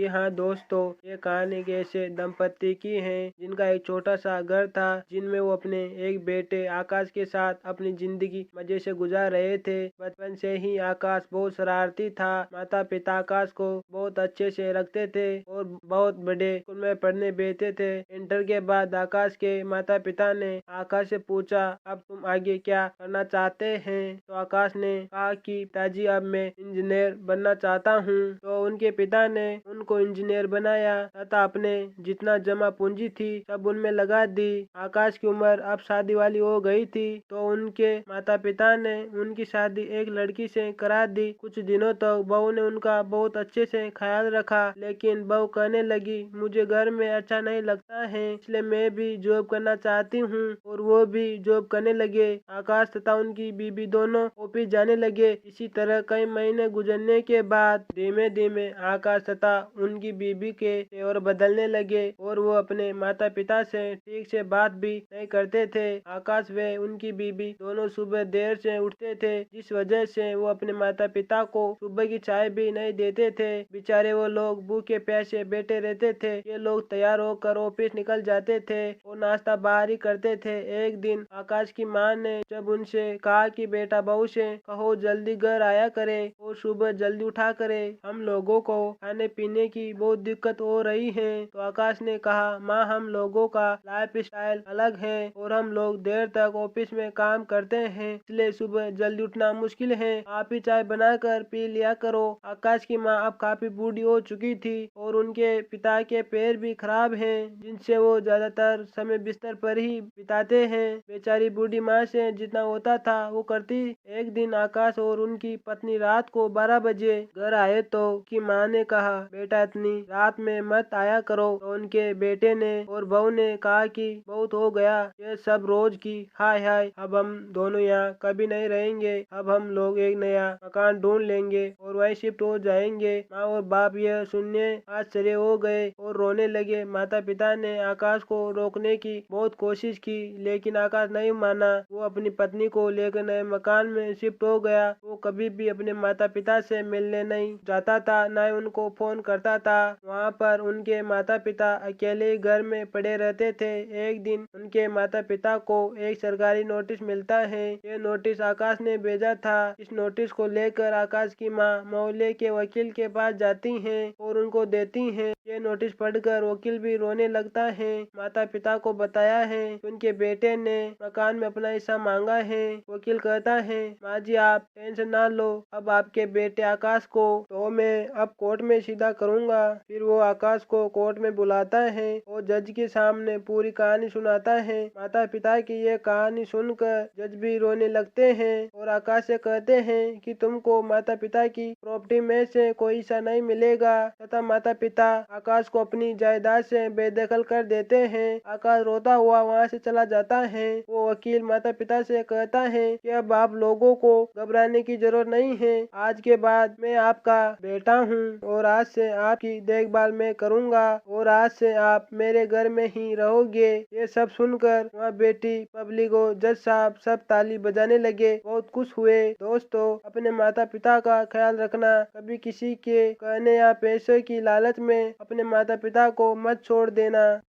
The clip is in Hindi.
जी हाँ दोस्तों, ये कहानी एक ऐसे दंपति की है जिनका एक छोटा सा घर था, जिनमें वो अपने एक बेटे आकाश के साथ अपनी जिंदगी मजे से गुजार रहे थे। बचपन से ही आकाश बहुत शरारती था। माता पिता आकाश को बहुत अच्छे से रखते थे और बहुत बड़े स्कूल में पढ़ने भेजते थे। इंटर के बाद आकाश के माता पिता ने आकाश से पूछा, अब तुम आगे क्या करना चाहते हैं? तो आकाश ने कहा कि पिताजी, अब मैं इंजीनियर बनना चाहता हूँ। तो उनके पिता ने उनको इंजीनियर बनाया तथा अपने जितना जमा पूंजी थी सब उनमें लगा दी। आकाश की उम्र अब शादी वाली हो गई थी, तो उनके माता पिता ने उनकी शादी एक लड़की से करा दी। कुछ दिनों तक बहू ने उनका बहुत अच्छे से ख्याल रखा, लेकिन बहू कहने लगी, मुझे घर में अच्छा नहीं लगता है, इसलिए मैं भी जॉब करना चाहती हूँ। और वो भी जॉब करने लगे। आकाश तथा उनकी बीबी दोनों ऑफिस जाने लगे। इसी तरह कई महीने गुजरने के बाद धीमे धीमे आकाश तथा उनकी बीबी के तेवर बदलने लगे और वो अपने माता पिता से ठीक से बात भी नहीं करते थे। आकाश व उनकी बीबी दोनों सुबह देर से उठते थे, जिस वजह से वो अपने माता पिता को सुबह की चाय भी नहीं देते थे। बेचारे वो लोग भूखे प्यासे बैठे रहते थे। ये लोग तैयार होकर ऑफिस निकल जाते थे और नाश्ता बाहर ही करते थे। एक दिन आकाश की माँ ने जब उनसे कहा कि बेटा बहू से कहो जल्दी घर आया करे और सुबह जल्दी उठा करे, हम लोगों को खाने पीने की बहुत दिक्कत हो रही है। तो आकाश ने कहा, माँ, हम लोगों का लाइफ स्टाइल अलग है और हम लोग देर तक ऑफिस में काम करते हैं, इसलिए सुबह जल्दी उठना मुश्किल है। आप ही चाय बनाकर पी लिया करो। आकाश की माँ अब काफी बूढ़ी हो चुकी थी और उनके पिता के पैर भी खराब हैं, जिनसे वो ज्यादातर समय बिस्तर पर ही बिताते हैं। बेचारी बूढ़ी माँ से जितना होता था वो करती। एक दिन आकाश और उनकी पत्नी रात को 12 बजे घर आए तो की माँ ने कहा, बेटा इतनी रात में मत आया करो। तो उनके बेटे ने और बहू ने कहा कि बहुत हो गया ये सब रोज की, हाय हाय, अब हम दोनों यहाँ कभी नहीं रहेंगे। अब हम लोग एक नया मकान ढूंढ लेंगे और वहीं शिफ्ट हो जाएंगे। माँ और बाप यह सुनने आश्चर्य हो गए और रोने लगे। माता पिता ने आकाश को रोकने की बहुत कोशिश की, लेकिन आकाश नहीं माना। वो अपनी पत्नी को लेकर नए मकान में शिफ्ट हो गया। वो कभी भी अपने माता पिता से मिलने नहीं जाता था, न ही उनको फोन करता था। वहाँ पर उनके माता पिता अकेले ही घर में पड़े रहते थे। एक दिन उनके माता पिता को एक सरकारी नोटिस मिलता है। ये नोटिस आकाश ने भेजा था। इस नोटिस को लेकर आकाश की माँ मोहल्ले के वकील के पास जाती हैं और उनको देती हैं। ये नोटिस पढ़कर वकील भी रोने लगता है। माता पिता को बताया है कि उनके बेटे ने मकान में अपना हिस्सा मांगा है। वकील कहता है, माँ जी आप टेंशन ना लो, अब आपके बेटे आकाश को तो मैं अब कोर्ट में सीधा करूँगा। फिर वो आकाश को कोर्ट में बुलाता है और जज के सामने पूरी कहानी सुनाता है। माता पिता की ये कहानी सुनकर जज भी रोने लगते हैं और आकाश से कहते हैं कि तुमको माता पिता की प्रॉपर्टी में से कोई हिस्सा नहीं मिलेगा, तथा माता पिता आकाश को अपनी जायदाद से बेदखल कर देते हैं। आकाश रोता हुआ वहाँ से चला जाता है। वो वकील माता पिता से कहता है कि अब आप लोगों को घबराने की जरूरत नहीं है। आज के बाद मैं आपका बेटा हूँ और आज से आपकी देखभाल मैं करूँगा और आज से आप मेरे घर में ही रहोगे। ये सब सुनकर वहाँ बेटी पब्लिक और जज साहब सब ताली बजाने लगे, बहुत खुश हुए। दोस्तों, अपने माता पिता का ख्याल रखना। कभी किसी के कहने या पैसे की लालच में अपने माता पिता को मत छोड़ देना।